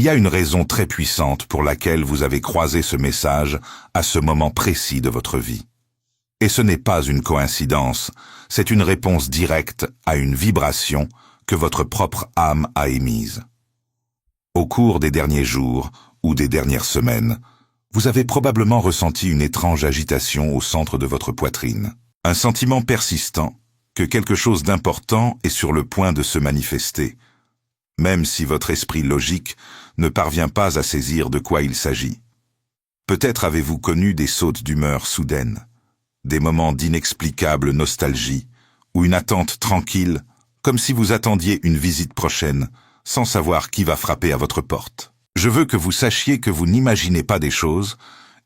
y a une raison très puissante pour laquelle vous avez croisé ce message à ce moment précis de votre vie. Et ce n'est pas une coïncidence, c'est une réponse directe à une vibration que votre propre âme a émise. Au cours des derniers jours ou des dernières semaines, vous avez probablement ressenti une étrange agitation au centre de votre poitrine. Un sentiment persistant que quelque chose d'important est sur le point de se manifester, même si votre esprit logique ne parvient pas à saisir de quoi il s'agit. Peut-être avez-vous connu des sautes d'humeur soudaines, des moments d'inexplicable nostalgie, ou une attente tranquille, comme si vous attendiez une visite prochaine, sans savoir qui va frapper à votre porte. Je veux que vous sachiez que vous n'imaginez pas des choses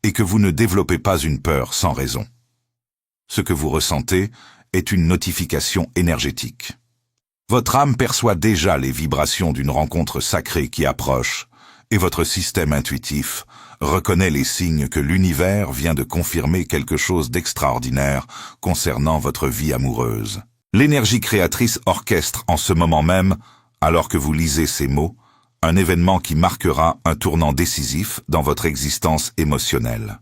et que vous ne développez pas une peur sans raison. Ce que vous ressentez est une notification énergétique. Votre âme perçoit déjà les vibrations d'une rencontre sacrée qui approche, et votre système intuitif reconnaît les signes que l'univers vient de confirmer quelque chose d'extraordinaire concernant votre vie amoureuse. L'énergie créatrice orchestre en ce moment même, alors que vous lisez ces mots, un événement qui marquera un tournant décisif dans votre existence émotionnelle.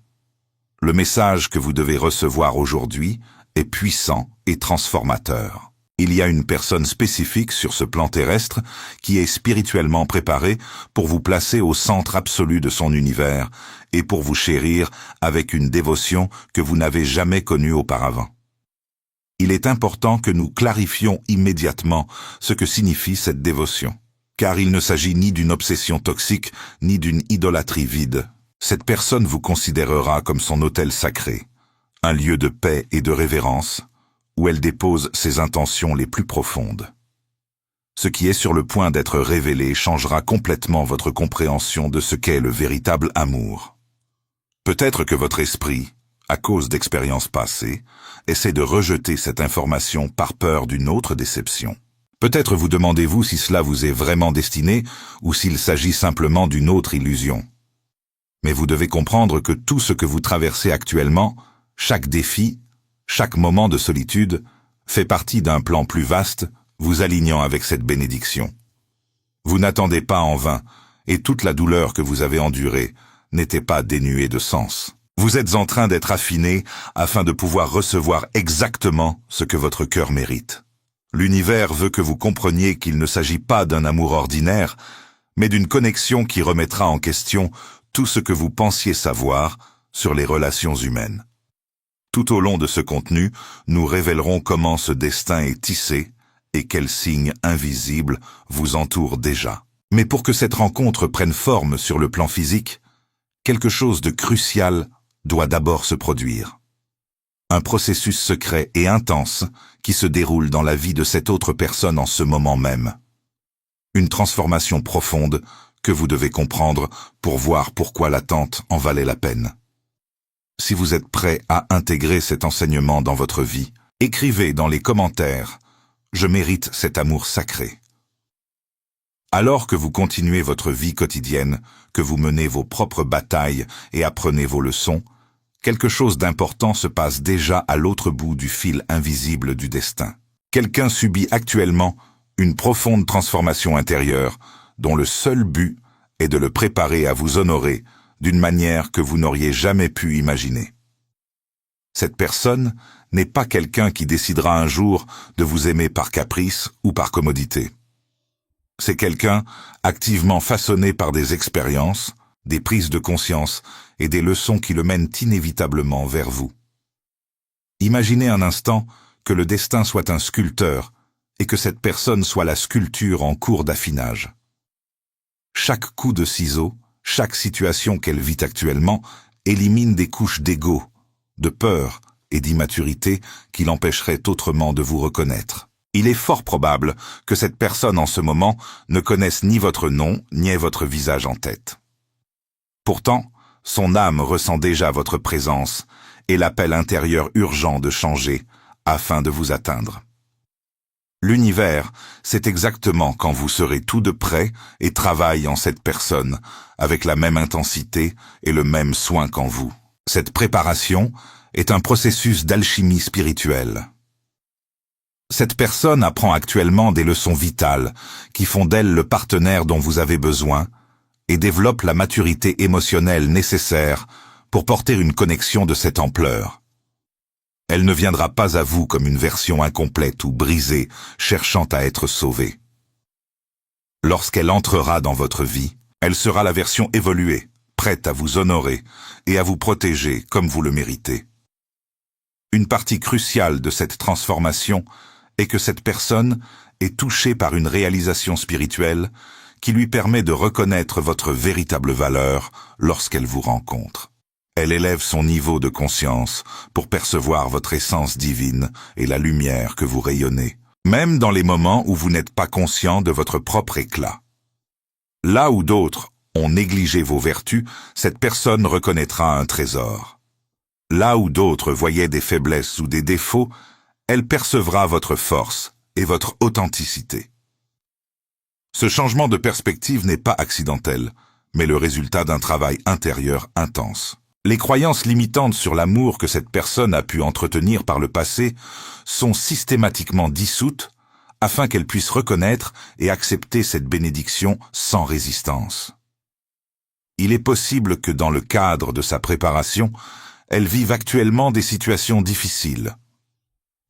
Le message que vous devez recevoir aujourd'hui est puissant et transformateur. Il y a une personne spécifique sur ce plan terrestre qui est spirituellement préparée pour vous placer au centre absolu de son univers et pour vous chérir avec une dévotion que vous n'avez jamais connue auparavant. Il est important que nous clarifions immédiatement ce que signifie cette dévotion, car il ne s'agit ni d'une obsession toxique ni d'une idolâtrie vide. Cette personne vous considérera comme son autel sacré, un lieu de paix et de révérence, où elle dépose ses intentions les plus profondes. Ce qui est sur le point d'être révélé changera complètement votre compréhension de ce qu'est le véritable amour. Peut-être que votre esprit, à cause d'expériences passées, essaie de rejeter cette information par peur d'une autre déception. Peut-être vous demandez-vous si cela vous est vraiment destiné ou s'il s'agit simplement d'une autre illusion. Mais vous devez comprendre que tout ce que vous traversez actuellement, chaque défi, chaque moment de solitude, fait partie d'un plan plus vaste, vous alignant avec cette bénédiction. Vous n'attendez pas en vain, et toute la douleur que vous avez endurée n'était pas dénuée de sens. Vous êtes en train d'être affiné afin de pouvoir recevoir exactement ce que votre cœur mérite. L'univers veut que vous compreniez qu'il ne s'agit pas d'un amour ordinaire, mais d'une connexion qui remettra en question tout ce que vous pensiez savoir sur les relations humaines. Tout au long de ce contenu, nous révélerons comment ce destin est tissé et quels signes invisibles vous entourent déjà. Mais pour que cette rencontre prenne forme sur le plan physique, quelque chose de crucial doit d'abord se produire. Un processus secret et intense qui se déroule dans la vie de cette autre personne en ce moment même. Une transformation profonde que vous devez comprendre pour voir pourquoi l'attente en valait la peine. Si vous êtes prêt à intégrer cet enseignement dans votre vie, écrivez dans les commentaires « Je mérite cet amour sacré ». Alors que vous continuez votre vie quotidienne, que vous menez vos propres batailles et apprenez vos leçons, quelque chose d'important se passe déjà à l'autre bout du fil invisible du destin. Quelqu'un subit actuellement une profonde transformation intérieure dont le seul but est de le préparer à vous honorer d'une manière que vous n'auriez jamais pu imaginer. Cette personne n'est pas quelqu'un qui décidera un jour de vous aimer par caprice ou par commodité. C'est quelqu'un activement façonné par des expériences, des prises de conscience et des leçons qui le mènent inévitablement vers vous. Imaginez un instant que le destin soit un sculpteur et que cette personne soit la sculpture en cours d'affinage. Chaque coup de ciseau, chaque situation qu'elle vit actuellement élimine des couches d'ego, de peur et d'immaturité qui l'empêcheraient autrement de vous reconnaître. Il est fort probable que cette personne en ce moment ne connaisse ni votre nom ni votre visage en tête. Pourtant, son âme ressent déjà votre présence et l'appel intérieur urgent de changer afin de vous atteindre. L'univers sait exactement quand vous serez tout de près et travaille en cette personne avec la même intensité et le même soin qu'en vous. Cette préparation est un processus d'alchimie spirituelle. Cette personne apprend actuellement des leçons vitales qui font d'elle le partenaire dont vous avez besoin, et développe la maturité émotionnelle nécessaire pour porter une connexion de cette ampleur. Elle ne viendra pas à vous comme une version incomplète ou brisée, cherchant à être sauvée. Lorsqu'elle entrera dans votre vie, elle sera la version évoluée, prête à vous honorer et à vous protéger comme vous le méritez. Une partie cruciale de cette transformation est que cette personne est touchée par une réalisation spirituelle qui lui permet de reconnaître votre véritable valeur lorsqu'elle vous rencontre. Elle élève son niveau de conscience pour percevoir votre essence divine et la lumière que vous rayonnez, même dans les moments où vous n'êtes pas conscient de votre propre éclat. Là où d'autres ont négligé vos vertus, cette personne reconnaîtra un trésor. Là où d'autres voyaient des faiblesses ou des défauts, elle percevra votre force et votre authenticité. Ce changement de perspective n'est pas accidentel, mais le résultat d'un travail intérieur intense. Les croyances limitantes sur l'amour que cette personne a pu entretenir par le passé sont systématiquement dissoutes afin qu'elle puisse reconnaître et accepter cette bénédiction sans résistance. Il est possible que dans le cadre de sa préparation, elle vive actuellement des situations difficiles.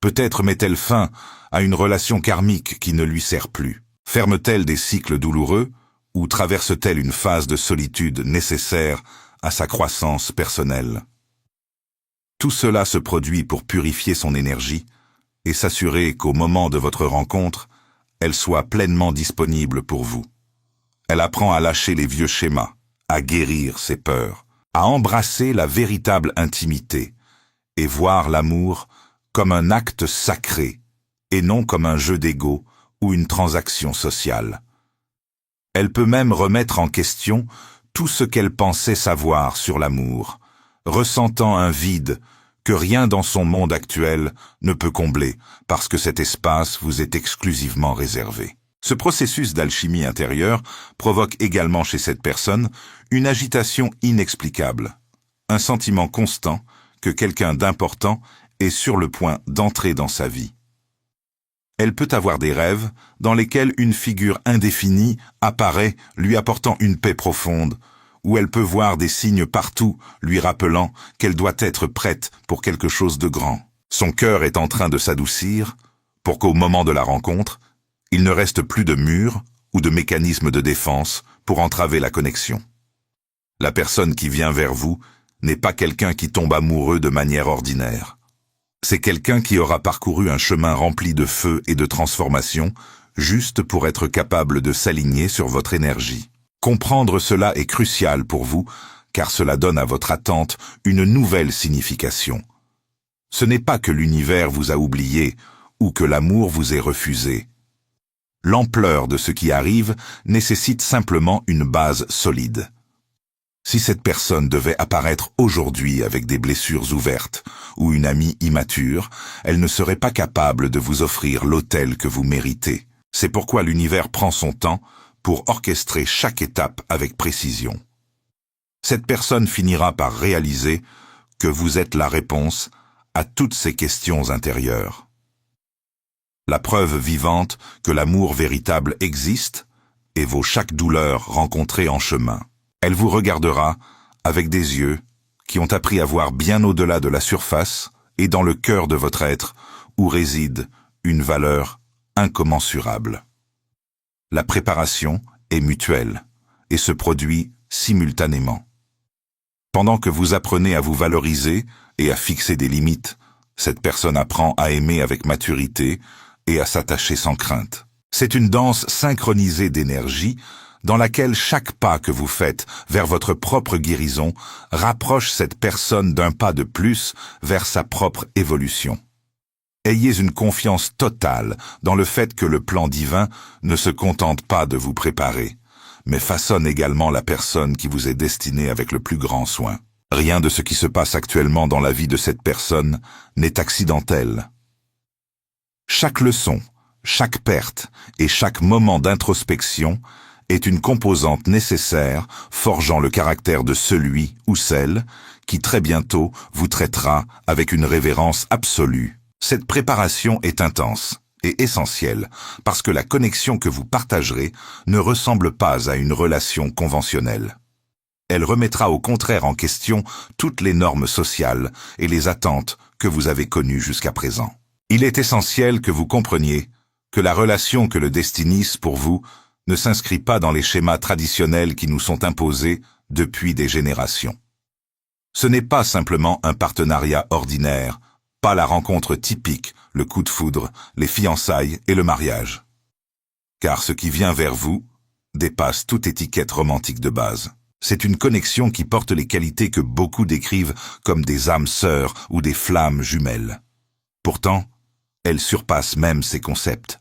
Peut-être met-elle fin à une relation karmique qui ne lui sert plus. Ferme-t-elle des cycles douloureux ou traverse-t-elle une phase de solitude nécessaire à sa croissance personnelle? Tout cela se produit pour purifier son énergie et s'assurer qu'au moment de votre rencontre, elle soit pleinement disponible pour vous. Elle apprend à lâcher les vieux schémas, à guérir ses peurs, à embrasser la véritable intimité et voir l'amour comme un acte sacré et non comme un jeu d'ego ou une transaction sociale. Elle peut même remettre en question tout ce qu'elle pensait savoir sur l'amour, ressentant un vide que rien dans son monde actuel ne peut combler parce que cet espace vous est exclusivement réservé. Ce processus d'alchimie intérieure provoque également chez cette personne une agitation inexplicable, un sentiment constant que quelqu'un d'important est sur le point d'entrer dans sa vie. Elle peut avoir des rêves dans lesquels une figure indéfinie apparaît lui apportant une paix profonde, ou elle peut voir des signes partout lui rappelant qu'elle doit être prête pour quelque chose de grand. Son cœur est en train de s'adoucir pour qu'au moment de la rencontre, il ne reste plus de murs ou de mécanismes de défense pour entraver la connexion. La personne qui vient vers vous n'est pas quelqu'un qui tombe amoureux de manière ordinaire. C'est quelqu'un qui aura parcouru un chemin rempli de feu et de transformation, juste pour être capable de s'aligner sur votre énergie. Comprendre cela est crucial pour vous, car cela donne à votre attente une nouvelle signification. Ce n'est pas que l'univers vous a oublié ou que l'amour vous est refusé. L'ampleur de ce qui arrive nécessite simplement une base solide. Si cette personne devait apparaître aujourd'hui avec des blessures ouvertes ou une amie immature, elle ne serait pas capable de vous offrir l'autel que vous méritez. C'est pourquoi l'univers prend son temps pour orchestrer chaque étape avec précision. Cette personne finira par réaliser que vous êtes la réponse à toutes ces questions intérieures. La preuve vivante que l'amour véritable existe et vaut chaque douleur rencontrée en chemin. Elle vous regardera avec des yeux qui ont appris à voir bien au-delà de la surface et dans le cœur de votre être où réside une valeur incommensurable. La préparation est mutuelle et se produit simultanément. Pendant que vous apprenez à vous valoriser et à fixer des limites, cette personne apprend à aimer avec maturité et à s'attacher sans crainte. C'est une danse synchronisée d'énergie dans laquelle chaque pas que vous faites vers votre propre guérison rapproche cette personne d'un pas de plus vers sa propre évolution. Ayez une confiance totale dans le fait que le plan divin ne se contente pas de vous préparer, mais façonne également la personne qui vous est destinée avec le plus grand soin. Rien de ce qui se passe actuellement dans la vie de cette personne n'est accidentel. Chaque leçon, chaque perte et chaque moment d'introspection est une composante nécessaire forgeant le caractère de celui ou celle qui très bientôt vous traitera avec une révérence absolue. Cette préparation est intense et essentielle parce que la connexion que vous partagerez ne ressemble pas à une relation conventionnelle. Elle remettra au contraire en question toutes les normes sociales et les attentes que vous avez connues jusqu'à présent. Il est essentiel que vous compreniez que la relation que le destinise pour vous ne s'inscrit pas dans les schémas traditionnels qui nous sont imposés depuis des générations. Ce n'est pas simplement un partenariat ordinaire, pas la rencontre typique, le coup de foudre, les fiançailles et le mariage. Car ce qui vient vers vous dépasse toute étiquette romantique de base. C'est une connexion qui porte les qualités que beaucoup décrivent comme des âmes sœurs ou des flammes jumelles. Pourtant, elle surpasse même ces concepts.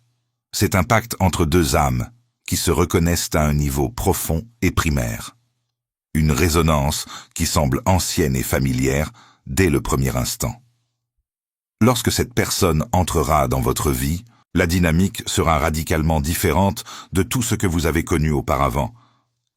C'est un pacte entre deux âmes qui se reconnaissent à un niveau profond et primaire. Une résonance qui semble ancienne et familière dès le premier instant. Lorsque cette personne entrera dans votre vie, la dynamique sera radicalement différente de tout ce que vous avez connu auparavant,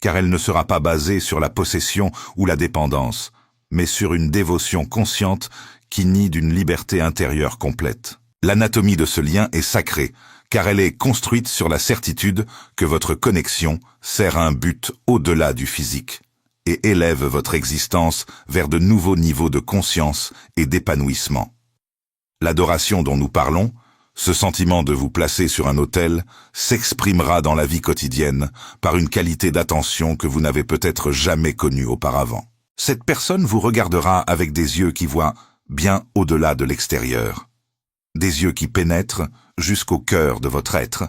car elle ne sera pas basée sur la possession ou la dépendance, mais sur une dévotion consciente qui nie d'une liberté intérieure complète. L'anatomie de ce lien est sacrée, car elle est construite sur la certitude que votre connexion sert à un but au-delà du physique et élève votre existence vers de nouveaux niveaux de conscience et d'épanouissement. L'adoration dont nous parlons, ce sentiment de vous placer sur un autel, s'exprimera dans la vie quotidienne par une qualité d'attention que vous n'avez peut-être jamais connue auparavant. Cette personne vous regardera avec des yeux qui voient bien au-delà de l'extérieur. Des yeux qui pénètrent jusqu'au cœur de votre être,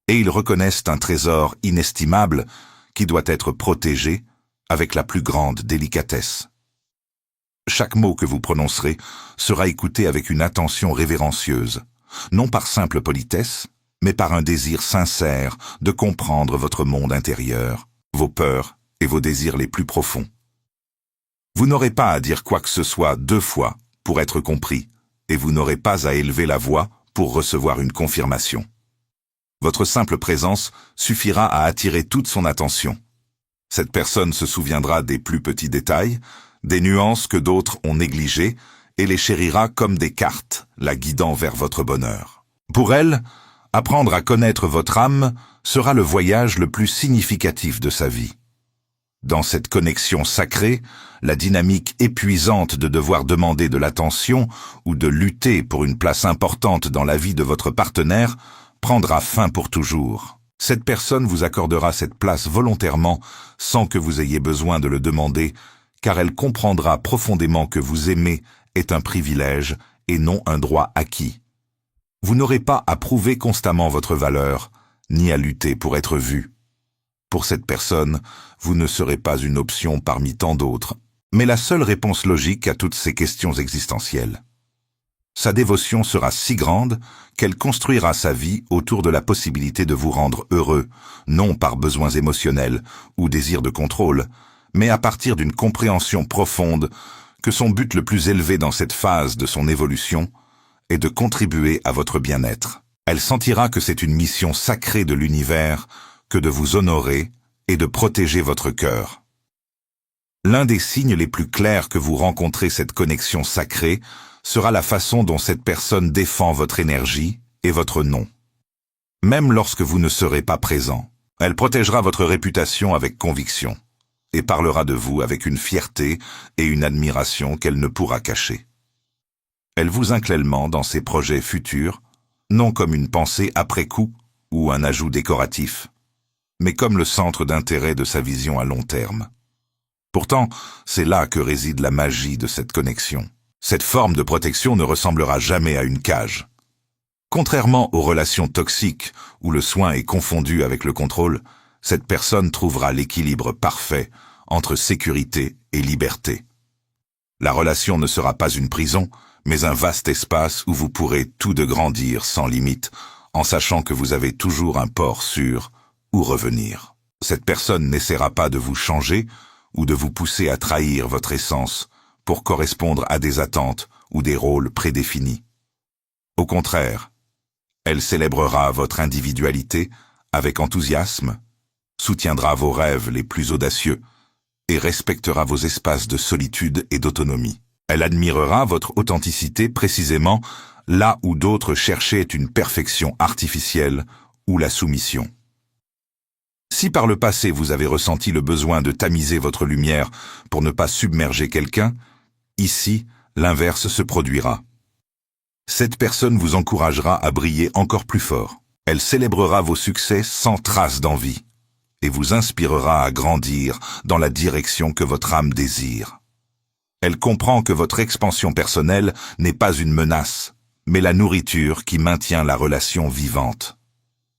et ils reconnaissent un trésor inestimable qui doit être protégé avec la plus grande délicatesse. Chaque mot que vous prononcerez sera écouté avec une attention révérencieuse, non par simple politesse, mais par un désir sincère de comprendre votre monde intérieur, vos peurs et vos désirs les plus profonds. Vous n'aurez pas à dire quoi que ce soit 2 fois pour être compris, et vous n'aurez pas à élever la voix pour recevoir une confirmation. Votre simple présence suffira à attirer toute son attention. Cette personne se souviendra des plus petits détails, des nuances que d'autres ont négligées, et les chérira comme des cartes, la guidant vers votre bonheur. Pour elle, apprendre à connaître votre âme sera le voyage le plus significatif de sa vie. Dans cette connexion sacrée, la dynamique épuisante de devoir demander de l'attention ou de lutter pour une place importante dans la vie de votre partenaire prendra fin pour toujours. Cette personne vous accordera cette place volontairement sans que vous ayez besoin de le demander, car elle comprendra profondément que vous aimer est un privilège et non un droit acquis. Vous n'aurez pas à prouver constamment votre valeur, ni à lutter pour être vu. Pour cette personne, vous ne serez pas une option parmi tant d'autres, mais la seule réponse logique à toutes ces questions existentielles. Sa dévotion sera si grande qu'elle construira sa vie autour de la possibilité de vous rendre heureux, non par besoins émotionnels ou désir de contrôle, mais à partir d'une compréhension profonde que son but le plus élevé dans cette phase de son évolution est de contribuer à votre bien-être. Elle sentira que c'est une mission sacrée de l'univers que de vous honorer et de protéger votre cœur. L'un des signes les plus clairs que vous rencontrez cette connexion sacrée sera la façon dont cette personne défend votre énergie et votre nom. Même lorsque vous ne serez pas présent, elle protégera votre réputation avec conviction et parlera de vous avec une fierté et une admiration qu'elle ne pourra cacher. Elle vous inclènement dans ses projets futurs, non comme une pensée après coup ou un ajout décoratif, mais comme le centre d'intérêt de sa vision à long terme. Pourtant, c'est là que réside la magie de cette connexion. Cette forme de protection ne ressemblera jamais à une cage. Contrairement aux relations toxiques où le soin est confondu avec le contrôle, cette personne trouvera l'équilibre parfait entre sécurité et liberté. La relation ne sera pas une prison, mais un vaste espace où vous pourrez tout de grandir sans limite, en sachant que vous avez toujours un port sûr où revenir. Cette personne n'essaiera pas de vous changer ou de vous pousser à trahir votre essence pour correspondre à des attentes ou des rôles prédéfinis. Au contraire, elle célébrera votre individualité avec enthousiasme, soutiendra vos rêves les plus audacieux et respectera vos espaces de solitude et d'autonomie. Elle admirera votre authenticité précisément là où d'autres cherchaient une perfection artificielle ou la soumission. Si par le passé vous avez ressenti le besoin de tamiser votre lumière pour ne pas submerger quelqu'un, ici, l'inverse se produira. Cette personne vous encouragera à briller encore plus fort. Elle célébrera vos succès sans trace d'envie et vous inspirera à grandir dans la direction que votre âme désire. Elle comprend que votre expansion personnelle n'est pas une menace, mais la nourriture qui maintient la relation vivante.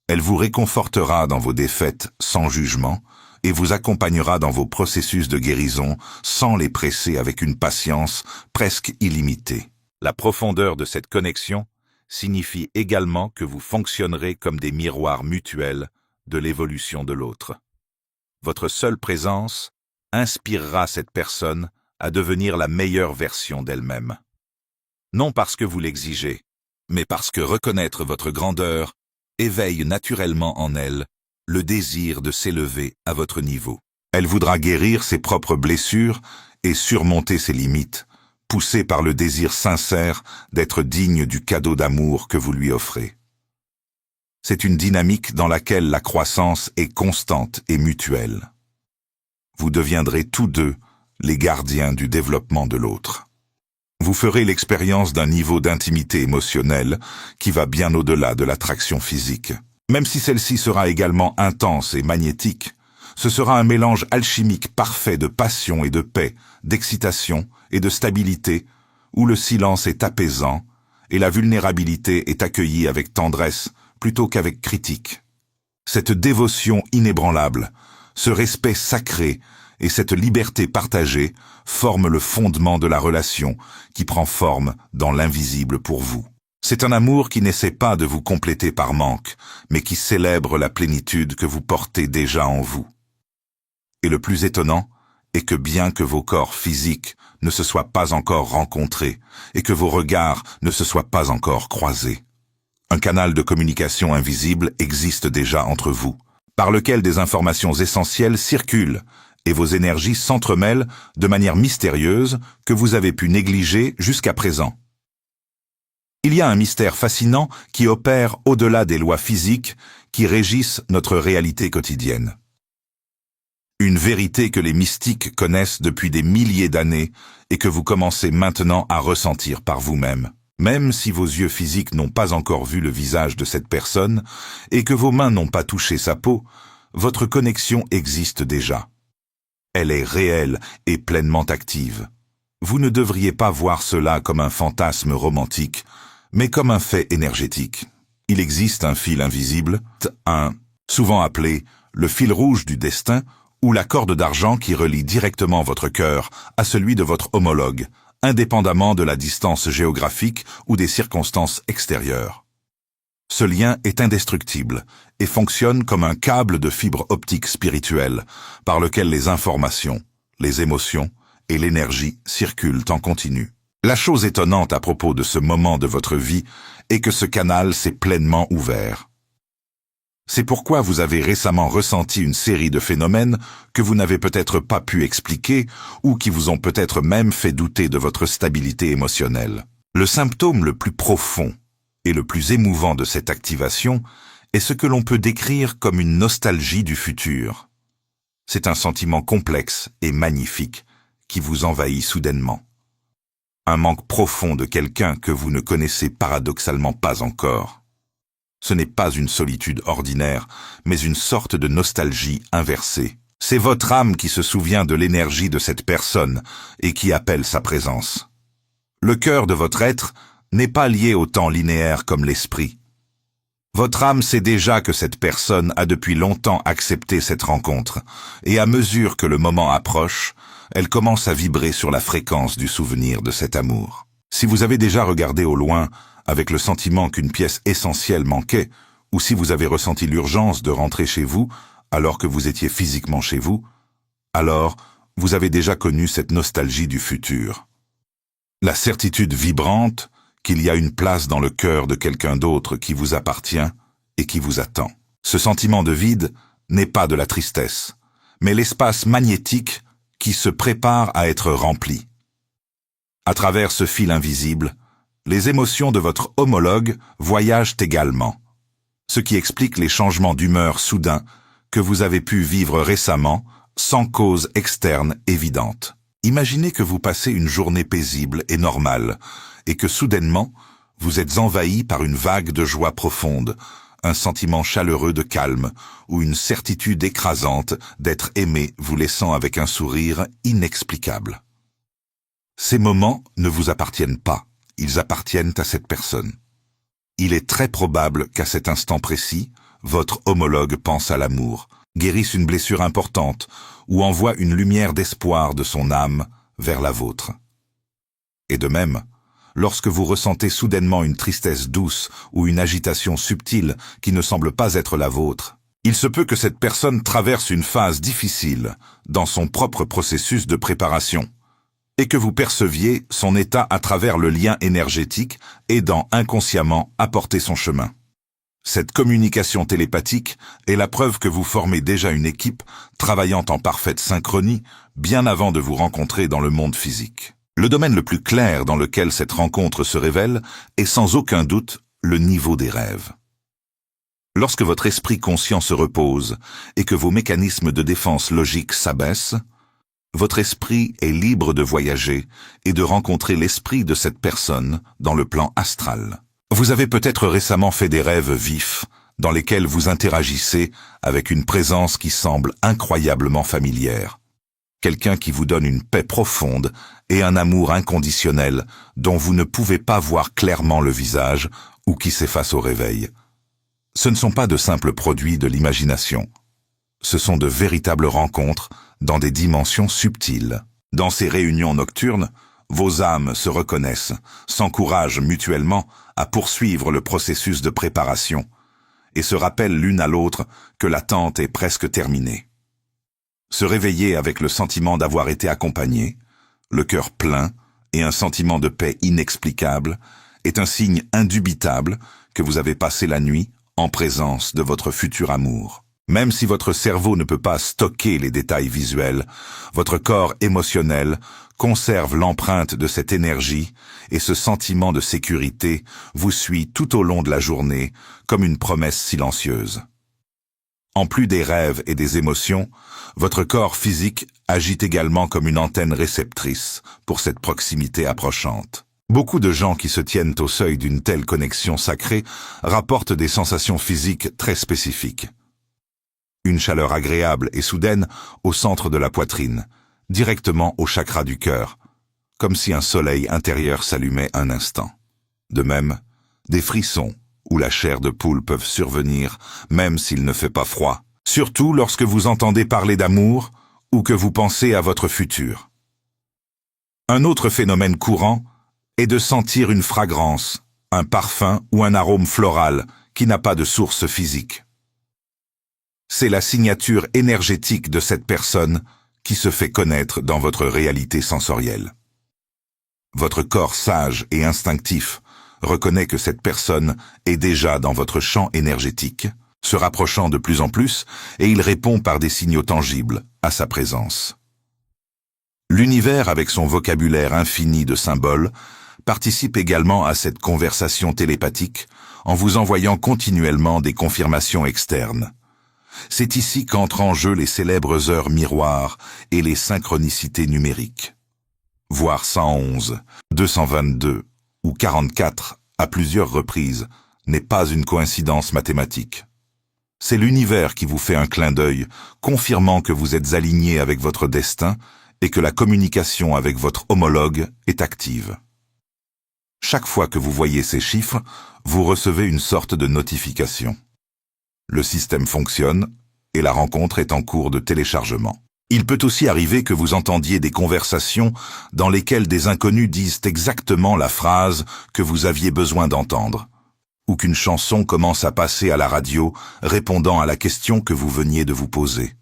Elle vous réconfortera dans vos défaites sans jugement et vous accompagnera dans vos processus de guérison sans les presser avec une patience presque illimitée. La profondeur de cette connexion signifie également que vous fonctionnerez comme des miroirs mutuels de l'évolution de l'autre. Votre seule présence inspirera cette personne à devenir la meilleure version d'elle-même. Non parce que vous l'exigez, mais parce que reconnaître votre grandeur éveille naturellement en elle le désir de s'élever à votre niveau. Elle voudra guérir ses propres blessures et surmonter ses limites, poussée par le désir sincère d'être digne du cadeau d'amour que vous lui offrez. C'est une dynamique dans laquelle la croissance est constante et mutuelle. Vous deviendrez tous deux les gardiens du développement de l'autre. Vous ferez l'expérience d'un niveau d'intimité émotionnelle qui va bien au-delà de l'attraction physique. Même si celle-ci sera également intense et magnétique, ce sera un mélange alchimique parfait de passion et de paix, d'excitation et de stabilité, où le silence est apaisant et la vulnérabilité est accueillie avec tendresse plutôt qu'avec critique. Cette dévotion inébranlable, ce respect sacré et cette liberté partagée forment le fondement de la relation qui prend forme dans l'invisible pour vous. C'est un amour qui n'essaie pas de vous compléter par manque, mais qui célèbre la plénitude que vous portez déjà en vous. Et le plus étonnant est que bien que vos corps physiques ne se soient pas encore rencontrés et que vos regards ne se soient pas encore croisés, un canal de communication invisible existe déjà entre vous, par lequel des informations essentielles circulent et vos énergies s'entremêlent de manière mystérieuse que vous avez pu négliger jusqu'à présent. Il y a un mystère fascinant qui opère au-delà des lois physiques qui régissent notre réalité quotidienne. Une vérité que les mystiques connaissent depuis des milliers d'années et que vous commencez maintenant à ressentir par vous-même. Même si vos yeux physiques n'ont pas encore vu le visage de cette personne et que vos mains n'ont pas touché sa peau, votre connexion existe déjà. Elle est réelle et pleinement active. Vous ne devriez pas voir cela comme un fantasme romantique, mais comme un fait énergétique. Il existe un fil invisible, souvent appelé le fil rouge du destin, ou la corde d'argent qui relie directement votre cœur à celui de votre homologue, indépendamment de la distance géographique ou des circonstances extérieures. Ce lien est indestructible et fonctionne comme un câble de fibre optique spirituelle par lequel les informations, les émotions et l'énergie circulent en continu. La chose étonnante à propos de ce moment de votre vie est que ce canal s'est pleinement ouvert. C'est pourquoi vous avez récemment ressenti une série de phénomènes que vous n'avez peut-être pas pu expliquer ou qui vous ont peut-être même fait douter de votre stabilité émotionnelle. Le symptôme le plus profond et le plus émouvant de cette activation est ce que l'on peut décrire comme une nostalgie du futur. C'est un sentiment complexe et magnifique qui vous envahit soudainement. Un manque profond de quelqu'un que vous ne connaissez paradoxalement pas encore. Ce n'est pas une solitude ordinaire, mais une sorte de nostalgie inversée. C'est votre âme qui se souvient de l'énergie de cette personne et qui appelle sa présence. Le cœur de votre être n'est pas lié au temps linéaire comme l'esprit. Votre âme sait déjà que cette personne a depuis longtemps accepté cette rencontre, et à mesure que le moment approche, elle commence à vibrer sur la fréquence du souvenir de cet amour. Si vous avez déjà regardé au loin avec le sentiment qu'une pièce essentielle manquait, ou si vous avez ressenti l'urgence de rentrer chez vous alors que vous étiez physiquement chez vous, alors vous avez déjà connu cette nostalgie du futur. La certitude vibrante qu'il y a une place dans le cœur de quelqu'un d'autre qui vous appartient et qui vous attend. Ce sentiment de vide n'est pas de la tristesse, mais l'espace magnétique qui se prépare à être rempli. À travers ce fil invisible, Les émotions de votre homologue voyagent également, ce qui explique les changements d'humeur soudains que vous avez pu vivre récemment sans cause externe évidente. Imaginez que vous passez une journée paisible et normale et que soudainement, vous êtes envahi par une vague de joie profonde, un sentiment chaleureux de calme ou une certitude écrasante d'être aimé vous laissant avec un sourire inexplicable. Ces moments ne vous appartiennent pas, ils appartiennent à cette personne. Il est très probable qu'à cet instant précis, votre homologue pense à l'amour, guérisse une blessure importante ou envoie une lumière d'espoir de son âme vers la vôtre. Et de même, lorsque vous ressentez soudainement une tristesse douce ou une agitation subtile qui ne semble pas être la vôtre, il se peut que cette personne traverse une phase difficile dans son propre processus de préparation et que vous perceviez son état à travers le lien énergétique aidant inconsciemment à porter son chemin. Cette communication télépathique est la preuve que vous formez déjà une équipe travaillant en parfaite synchronie bien avant de vous rencontrer dans le monde physique. Le domaine le plus clair dans lequel cette rencontre se révèle est sans aucun doute le niveau des rêves. Lorsque votre esprit conscient se repose et que vos mécanismes de défense logique s'abaissent, votre esprit est libre de voyager et de rencontrer l'esprit de cette personne dans le plan astral. Vous avez peut-être récemment fait des rêves vifs dans lesquels vous interagissez avec une présence qui semble incroyablement familière. Quelqu'un qui vous donne une paix profonde et un amour inconditionnel dont vous ne pouvez pas voir clairement le visage ou qui s'efface au réveil. Ce ne sont pas de simples produits de l'imagination. Ce sont de véritables rencontres dans des dimensions subtiles. Dans ces réunions nocturnes, vos âmes se reconnaissent, s'encouragent mutuellement à poursuivre le processus de préparation et se rappellent l'une à l'autre que l'attente est presque terminée. Se réveiller avec le sentiment d'avoir été accompagné, le cœur plein et un sentiment de paix inexplicable est un signe indubitable que vous avez passé la nuit en présence de votre futur amour. Même si votre cerveau ne peut pas stocker les détails visuels, votre corps émotionnel conserve l'empreinte de cette énergie et ce sentiment de sécurité vous suit tout au long de la journée comme une promesse silencieuse. En plus des rêves et des émotions, votre corps physique agit également comme une antenne réceptrice pour cette proximité approchante. Beaucoup de gens qui se tiennent au seuil d'une telle connexion sacrée rapportent des sensations physiques très spécifiques. Une chaleur agréable et soudaine au centre de la poitrine, directement au chakra du cœur, comme si un soleil intérieur s'allumait un instant. De même, des frissons ou la chair de poule peuvent survenir, même s'il ne fait pas froid, surtout lorsque vous entendez parler d'amour ou que vous pensez à votre futur. Un autre phénomène courant est de sentir une fragrance, un parfum ou un arôme floral qui n'a pas de source physique. C'est la signature énergétique de cette personne qui se fait connaître dans votre réalité sensorielle. Votre corps sage et instinctif reconnaît que cette personne est déjà dans votre champ énergétique, se rapprochant de plus en plus, et il répond par des signaux tangibles à sa présence. L'univers, avec son vocabulaire infini de symboles, participe également à cette conversation télépathique en vous envoyant continuellement des confirmations externes. C'est ici qu'entrent en jeu les célèbres heures miroirs et les synchronicités numériques. Voir 111, 222 ou 44 à plusieurs reprises n'est pas une coïncidence mathématique. C'est l'univers qui vous fait un clin d'œil, confirmant que vous êtes aligné avec votre destin et que la communication avec votre homologue est active. Chaque fois que vous voyez ces chiffres, vous recevez une sorte de notification. Le système fonctionne et la rencontre est en cours de téléchargement. Il peut aussi arriver que vous entendiez des conversations dans lesquelles des inconnus disent exactement la phrase que vous aviez besoin d'entendre, ou qu'une chanson commence à passer à la radio répondant à la question que vous veniez de vous poser.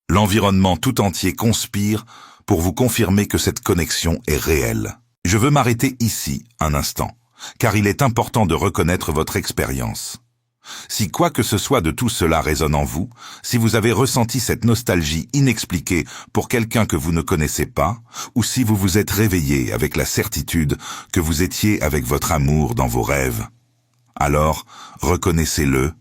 L'environnement tout entier conspire pour vous confirmer que cette connexion est réelle. Je veux m'arrêter ici un instant, car il est important de reconnaître votre expérience. Si quoi que ce soit de tout cela résonne en vous, si vous avez ressenti cette nostalgie inexpliquée pour quelqu'un que vous ne connaissez pas, ou si vous vous êtes réveillé avec la certitude que vous étiez avec votre amour dans vos rêves, alors reconnaissez-le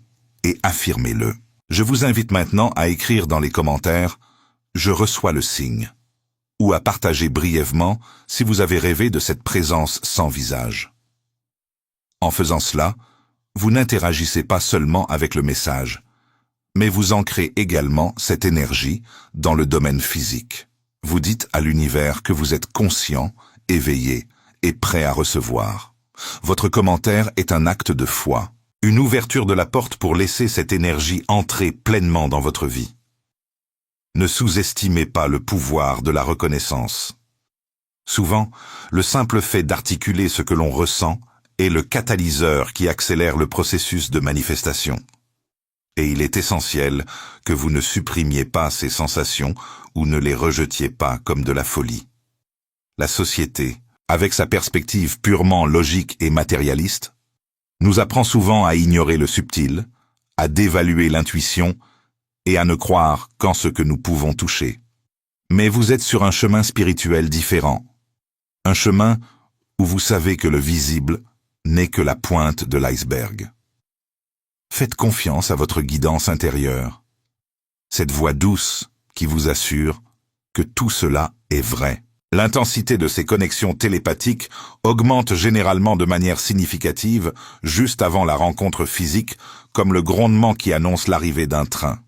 et affirmez-le. Je vous invite maintenant à écrire dans les commentaires « Je reçois le signe » ou à partager brièvement si vous avez rêvé de cette présence sans visage. En faisant cela, vous n'interagissez pas seulement avec le message, mais vous ancrez également cette énergie dans le domaine physique. Vous dites à l'univers que vous êtes conscient, éveillé et prêt à recevoir. Votre commentaire est un acte de foi, une ouverture de la porte pour laisser cette énergie entrer pleinement dans votre vie. Ne sous-estimez pas le pouvoir de la reconnaissance. Souvent, le simple fait d'articuler ce que l'on ressent est le catalyseur qui accélère le processus de manifestation. Et il est essentiel que vous ne supprimiez pas ces sensations ou ne les rejetiez pas comme de la folie. La société, avec sa perspective purement logique et matérialiste, nous apprend souvent à ignorer le subtil, à dévaluer l'intuition et à ne croire qu'en ce que nous pouvons toucher. Mais vous êtes sur un chemin spirituel différent, un chemin où vous savez que le visible n'est que la pointe de l'iceberg. Faites confiance à votre guidance intérieure, cette voix douce qui vous assure que tout cela est vrai. L'intensité de ces connexions télépathiques augmente généralement de manière significative juste avant la rencontre physique, comme le grondement qui annonce l'arrivée d'un train.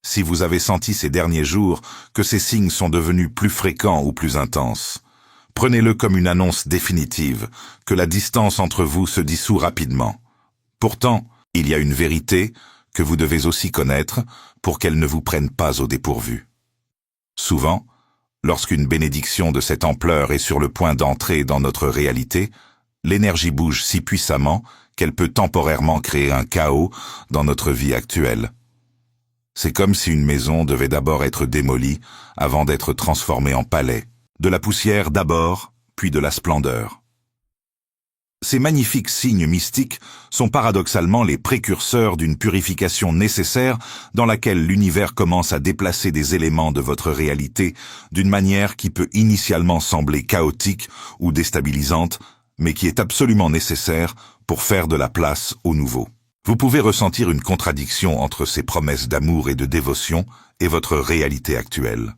Si vous avez senti ces derniers jours que ces signes sont devenus plus fréquents ou plus intenses, prenez-le comme une annonce définitive, que la distance entre vous se dissout rapidement. Pourtant, il y a une vérité que vous devez aussi connaître pour qu'elle ne vous prenne pas au dépourvu. Souvent, lorsqu'une bénédiction de cette ampleur est sur le point d'entrer dans notre réalité, l'énergie bouge si puissamment qu'elle peut temporairement créer un chaos dans notre vie actuelle. C'est comme si une maison devait d'abord être démolie avant d'être transformée en palais. De la poussière d'abord, puis de la splendeur. Ces magnifiques signes mystiques sont paradoxalement les précurseurs d'une purification nécessaire dans laquelle l'univers commence à déplacer des éléments de votre réalité d'une manière qui peut initialement sembler chaotique ou déstabilisante, mais qui est absolument nécessaire pour faire de la place au nouveau. Vous pouvez ressentir une contradiction entre ces promesses d'amour et de dévotion et votre réalité actuelle.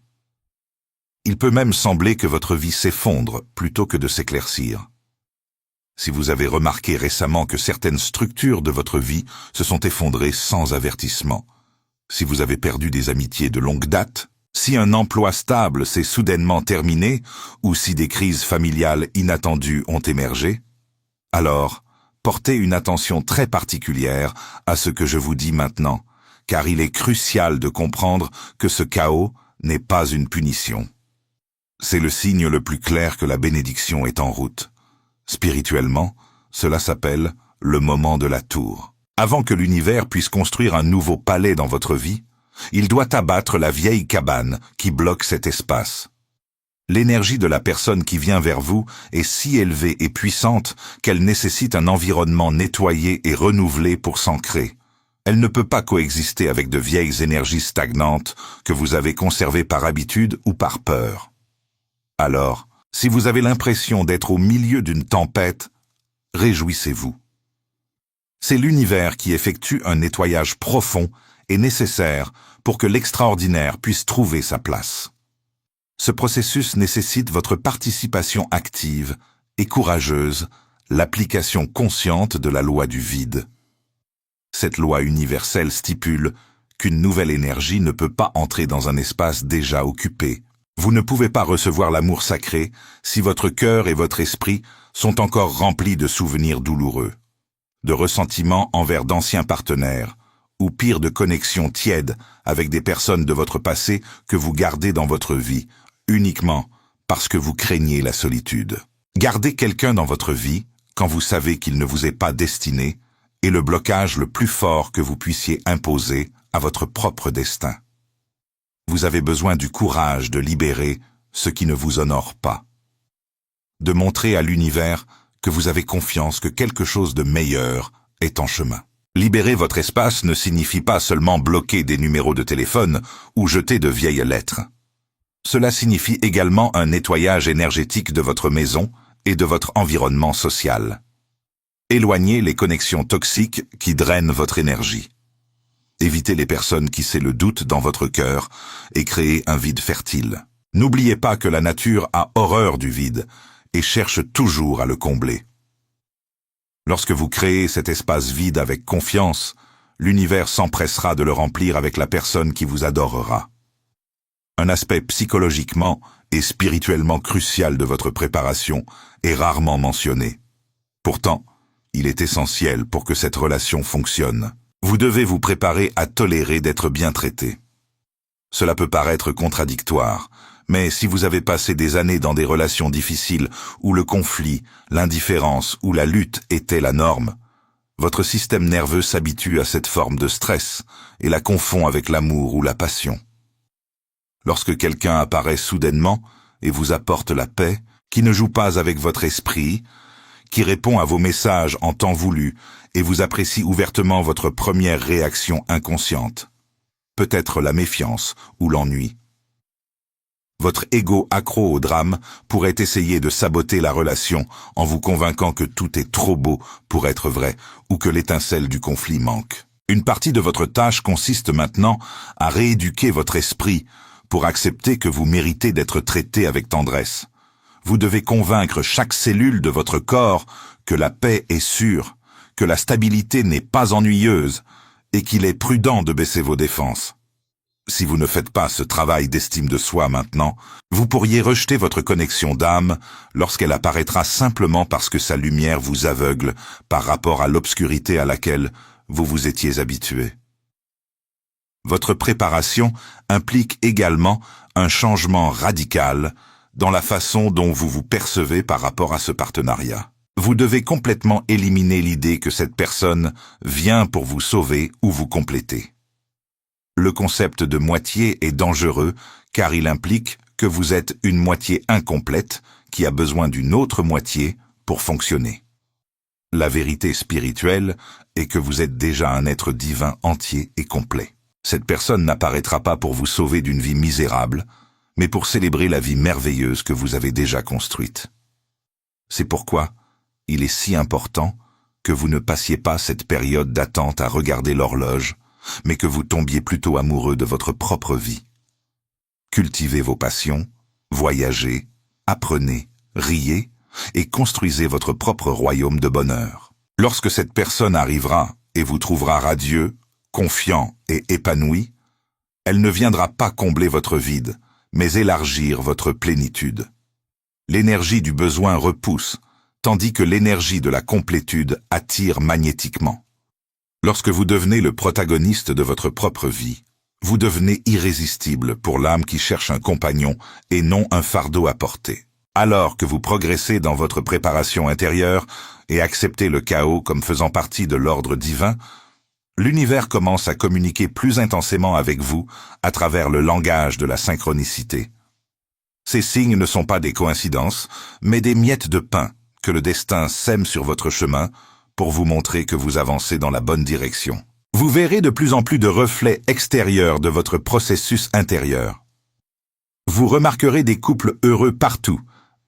Il peut même sembler que votre vie s'effondre plutôt que de s'éclaircir. Si vous avez remarqué récemment que certaines structures de votre vie se sont effondrées sans avertissement, si vous avez perdu des amitiés de longue date, si un emploi stable s'est soudainement terminé ou si des crises familiales inattendues ont émergé, alors portez une attention très particulière à ce que je vous dis maintenant, car il est crucial de comprendre que ce chaos n'est pas une punition. C'est le signe le plus clair que la bénédiction est en route. Spirituellement, cela s'appelle le moment de la tour. Avant que l'univers puisse construire un nouveau palais dans votre vie, il doit abattre la vieille cabane qui bloque cet espace. L'énergie de la personne qui vient vers vous est si élevée et puissante qu'elle nécessite un environnement nettoyé et renouvelé pour s'ancrer. Elle ne peut pas coexister avec de vieilles énergies stagnantes que vous avez conservées par habitude ou par peur. Alors, si vous avez l'impression d'être au milieu d'une tempête, réjouissez-vous. C'est l'univers qui effectue un nettoyage profond et nécessaire pour que l'extraordinaire puisse trouver sa place. Ce processus nécessite votre participation active et courageuse, l'application consciente de la loi du vide. Cette loi universelle stipule qu'une nouvelle énergie ne peut pas entrer dans un espace déjà occupé. Vous ne pouvez pas recevoir l'amour sacré si votre cœur et votre esprit sont encore remplis de souvenirs douloureux, de ressentiments envers d'anciens partenaires, ou pire de connexions tièdes avec des personnes de votre passé que vous gardez dans votre vie, uniquement parce que vous craignez la solitude. Garder quelqu'un dans votre vie, quand vous savez qu'il ne vous est pas destiné, est le blocage le plus fort que vous puissiez imposer à votre propre destin. Vous avez besoin du courage de libérer ce qui ne vous honore pas. De montrer à l'univers que vous avez confiance que quelque chose de meilleur est en chemin. Libérer votre espace ne signifie pas seulement bloquer des numéros de téléphone ou jeter de vieilles lettres. Cela signifie également un nettoyage énergétique de votre maison et de votre environnement social. Éloignez les connexions toxiques qui drainent votre énergie. Évitez les personnes qui sèment le doute dans votre cœur et créez un vide fertile. N'oubliez pas que la nature a horreur du vide et cherche toujours à le combler. Lorsque vous créez cet espace vide avec confiance, l'univers s'empressera de le remplir avec la personne qui vous adorera. Un aspect psychologiquement et spirituellement crucial de votre préparation est rarement mentionné. Pourtant, il est essentiel pour que cette relation fonctionne. Vous devez vous préparer à tolérer d'être bien traité. Cela peut paraître contradictoire, mais si vous avez passé des années dans des relations difficiles où le conflit, l'indifférence ou la lutte étaient la norme, votre système nerveux s'habitue à cette forme de stress et la confond avec l'amour ou la passion. Lorsque quelqu'un apparaît soudainement et vous apporte la paix, qui ne joue pas avec votre esprit, qui répond à vos messages en temps voulu et vous apprécie ouvertement, votre première réaction inconsciente peut être la méfiance ou l'ennui. Votre ego accro au drame pourrait essayer de saboter la relation en vous convainquant que tout est trop beau pour être vrai ou que l'étincelle du conflit manque. Une partie de votre tâche consiste maintenant à rééduquer votre esprit pour accepter que vous méritez d'être traité avec tendresse. Vous devez convaincre chaque cellule de votre corps que la paix est sûre, que la stabilité n'est pas ennuyeuse et qu'il est prudent de baisser vos défenses. Si vous ne faites pas ce travail d'estime de soi maintenant, vous pourriez rejeter votre connexion d'âme lorsqu'elle apparaîtra simplement parce que sa lumière vous aveugle par rapport à l'obscurité à laquelle vous vous étiez habitué. Votre préparation implique également un changement radical dans la façon dont vous vous percevez par rapport à ce partenariat. Vous devez complètement éliminer l'idée que cette personne vient pour vous sauver ou vous compléter. Le concept de moitié est dangereux car il implique que vous êtes une moitié incomplète qui a besoin d'une autre moitié pour fonctionner. La vérité spirituelle est que vous êtes déjà un être divin entier et complet. Cette personne n'apparaîtra pas pour vous sauver d'une vie misérable, mais pour célébrer la vie merveilleuse que vous avez déjà construite. C'est pourquoi il est si important que vous ne passiez pas cette période d'attente à regarder l'horloge, mais que vous tombiez plutôt amoureux de votre propre vie. Cultivez vos passions, voyagez, apprenez, riez et construisez votre propre royaume de bonheur. Lorsque cette personne arrivera et vous trouvera radieux, confiant et épanoui, elle ne viendra pas combler votre vide, mais élargir votre plénitude. L'énergie du besoin repousse, tandis que l'énergie de la complétude attire magnétiquement. Lorsque vous devenez le protagoniste de votre propre vie, vous devenez irrésistible pour l'âme qui cherche un compagnon et non un fardeau à porter. Alors que vous progressez dans votre préparation intérieure et acceptez le chaos comme faisant partie de l'ordre divin, l'univers commence à communiquer plus intensément avec vous à travers le langage de la synchronicité. Ces signes ne sont pas des coïncidences, mais des miettes de pain que le destin sème sur votre chemin pour vous montrer que vous avancez dans la bonne direction. Vous verrez de plus en plus de reflets extérieurs de votre processus intérieur. Vous remarquerez des couples heureux partout,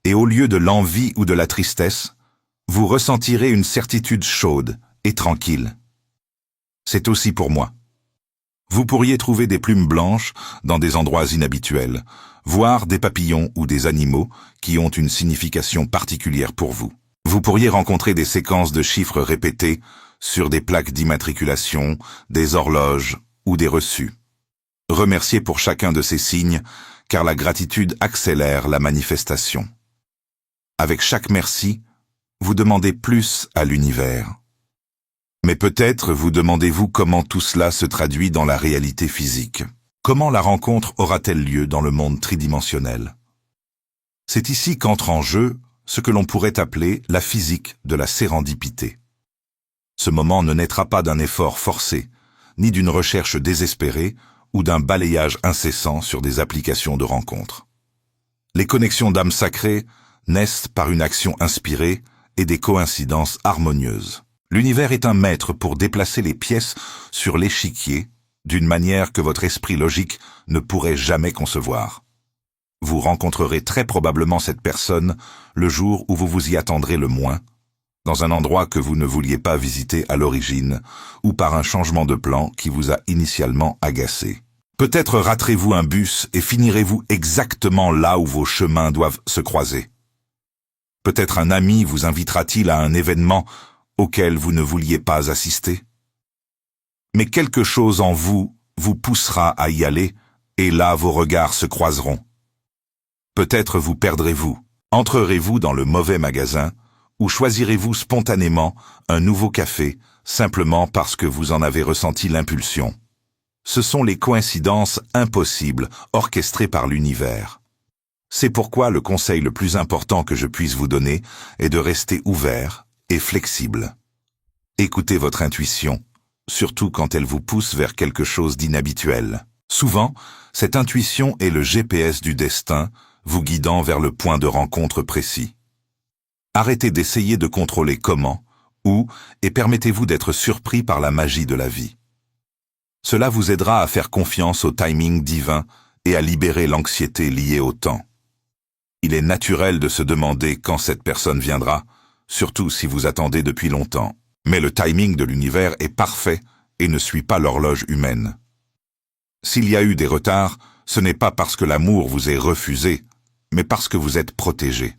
et au lieu de l'envie ou de la tristesse, vous ressentirez une certitude chaude et tranquille. C'est aussi pour moi. Vous pourriez trouver des plumes blanches dans des endroits inhabituels, voire des papillons ou des animaux qui ont une signification particulière pour vous. Vous pourriez rencontrer des séquences de chiffres répétés sur des plaques d'immatriculation, des horloges ou des reçus. Remerciez pour chacun de ces signes, car la gratitude accélère la manifestation. Avec chaque merci, vous demandez plus à l'univers. Mais peut-être vous demandez-vous comment tout cela se traduit dans la réalité physique. Comment la rencontre aura-t-elle lieu dans le monde tridimensionnel? C'est ici qu'entre en jeu ce que l'on pourrait appeler la physique de la sérendipité. Ce moment ne naîtra pas d'un effort forcé, ni d'une recherche désespérée ou d'un balayage incessant sur des applications de rencontres. Les connexions d'âmes sacrées naissent par une action inspirée et des coïncidences harmonieuses. L'univers est un maître pour déplacer les pièces sur l'échiquier d'une manière que votre esprit logique ne pourrait jamais concevoir. Vous rencontrerez très probablement cette personne le jour où vous vous y attendrez le moins, dans un endroit que vous ne vouliez pas visiter à l'origine, ou par un changement de plan qui vous a initialement agacé. Peut-être raterez-vous un bus et finirez-vous exactement là où vos chemins doivent se croiser. Peut-être un ami vous invitera-t-il à un événement auquel vous ne vouliez pas assister. Mais quelque chose en vous vous poussera à y aller, et là vos regards se croiseront. Peut-être vous perdrez-vous, entrerez-vous dans le mauvais magasin, ou choisirez-vous spontanément un nouveau café, simplement parce que vous en avez ressenti l'impulsion. Ce sont les coïncidences impossibles orchestrées par l'univers. C'est pourquoi le conseil le plus important que je puisse vous donner est de rester ouvert et flexible. Écoutez votre intuition, surtout quand elle vous pousse vers quelque chose d'inhabituel. Souvent, cette intuition est le GPS du destin, vous guidant vers le point de rencontre précis. Arrêtez d'essayer de contrôler comment, où, et permettez-vous d'être surpris par la magie de la vie. Cela vous aidera à faire confiance au timing divin et à libérer l'anxiété liée au temps. Il est naturel de se demander quand cette personne viendra, surtout si vous attendez depuis longtemps. Mais le timing de l'univers est parfait et ne suit pas l'horloge humaine. S'il y a eu des retards, ce n'est pas parce que l'amour vous est refusé, mais parce que vous êtes protégé.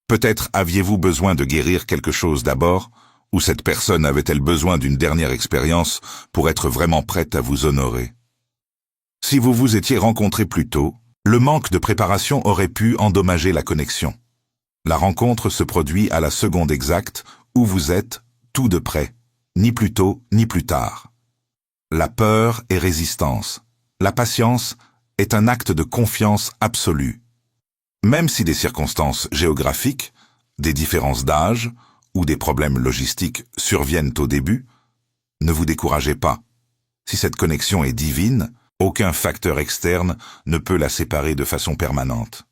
Peut-être aviez-vous besoin de guérir quelque chose d'abord, ou cette personne avait-elle besoin d'une dernière expérience pour être vraiment prête à vous honorer. Si vous vous étiez rencontrés plus tôt, le manque de préparation aurait pu endommager la connexion. La rencontre se produit à la seconde exacte où vous êtes, tout de près, ni plus tôt ni plus tard. La peur est résistance. La patience est un acte de confiance absolue. Même si des circonstances géographiques, des différences d'âge ou des problèmes logistiques surviennent au début, ne vous découragez pas. Si cette connexion est divine, aucun facteur externe ne peut la séparer de façon permanente.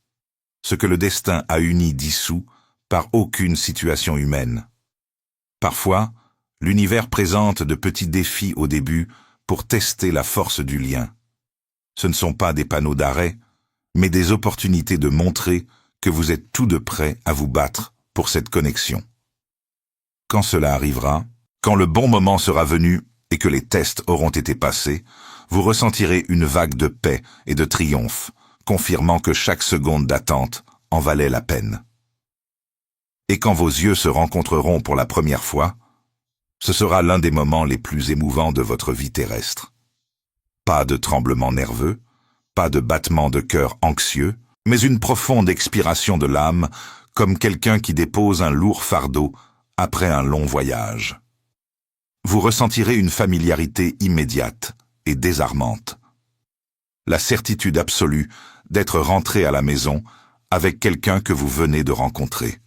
Ce que le destin a uni dissout par aucune situation humaine. Parfois, l'univers présente de petits défis au début pour tester la force du lien. Ce ne sont pas des panneaux d'arrêt, mais des opportunités de montrer que vous êtes tout de près à vous battre pour cette connexion. Quand cela arrivera, quand le bon moment sera venu et que les tests auront été passés, vous ressentirez une vague de paix et de triomphe, confirmant que chaque seconde d'attente en valait la peine. Et quand vos yeux se rencontreront pour la première fois, ce sera l'un des moments les plus émouvants de votre vie terrestre. Pas de tremblement nerveux, pas de battement de cœur anxieux, mais une profonde expiration de l'âme, comme quelqu'un qui dépose un lourd fardeau après un long voyage. Vous ressentirez une familiarité immédiate et désarmante. La certitude absolue d'être rentré à la maison avec quelqu'un que vous venez de rencontrer.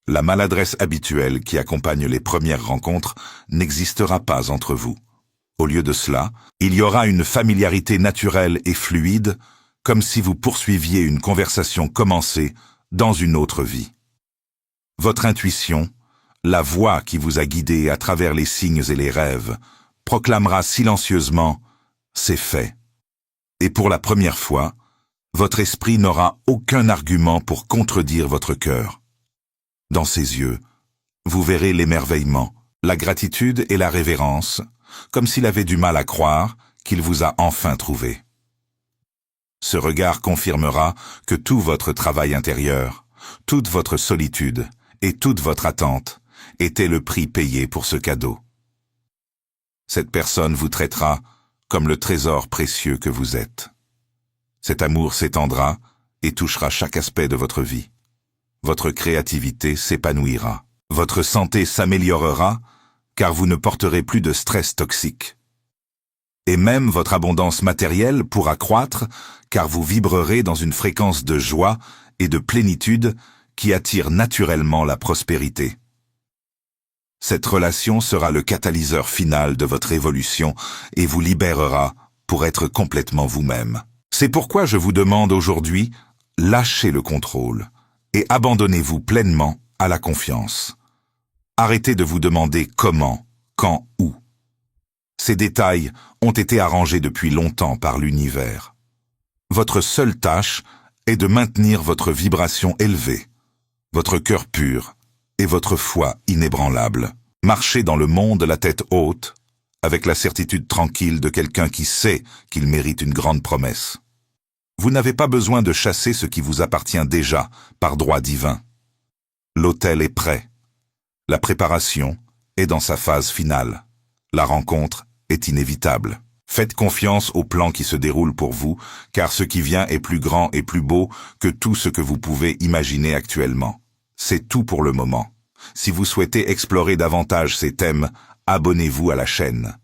La maladresse habituelle qui accompagne les premières rencontres n'existera pas entre vous. Au lieu de cela, il y aura une familiarité naturelle et fluide, comme si vous poursuiviez une conversation commencée dans une autre vie. Votre intuition, la voix qui vous a guidé à travers les signes et les rêves, proclamera silencieusement « c'est fait ». Et pour la première fois, votre esprit n'aura aucun argument pour contredire votre cœur. Dans ses yeux, vous verrez l'émerveillement, la gratitude et la révérence, comme s'il avait du mal à croire qu'il vous a enfin trouvé. Ce regard confirmera que tout votre travail intérieur, toute votre solitude et toute votre attente était le prix payé pour ce cadeau. Cette personne vous traitera comme le trésor précieux que vous êtes. Cet amour s'étendra et touchera chaque aspect de votre vie. Votre créativité s'épanouira. Votre santé s'améliorera car vous ne porterez plus de stress toxique. Et même votre abondance matérielle pourra croître car vous vibrerez dans une fréquence de joie et de plénitude qui attire naturellement la prospérité. Cette relation sera le catalyseur final de votre évolution et vous libérera pour être complètement vous-même. C'est pourquoi je vous demande aujourd'hui, lâchez le contrôle et abandonnez-vous pleinement à la confiance. Arrêtez de vous demander comment, quand, où. Ces détails ont été arrangés depuis longtemps par l'univers. Votre seule tâche est de maintenir votre vibration élevée, votre cœur pur et votre foi inébranlable. Marchez dans le monde la tête haute, avec la certitude tranquille de quelqu'un qui sait qu'il mérite une grande promesse. Vous n'avez pas besoin de chasser ce qui vous appartient déjà par droit divin. L'autel est prêt. La préparation est dans sa phase finale. La rencontre est inévitable. Faites confiance au plan qui se déroule pour vous, car ce qui vient est plus grand et plus beau que tout ce que vous pouvez imaginer actuellement. C'est tout pour le moment. Si vous souhaitez explorer davantage ces thèmes, abonnez-vous à la chaîne.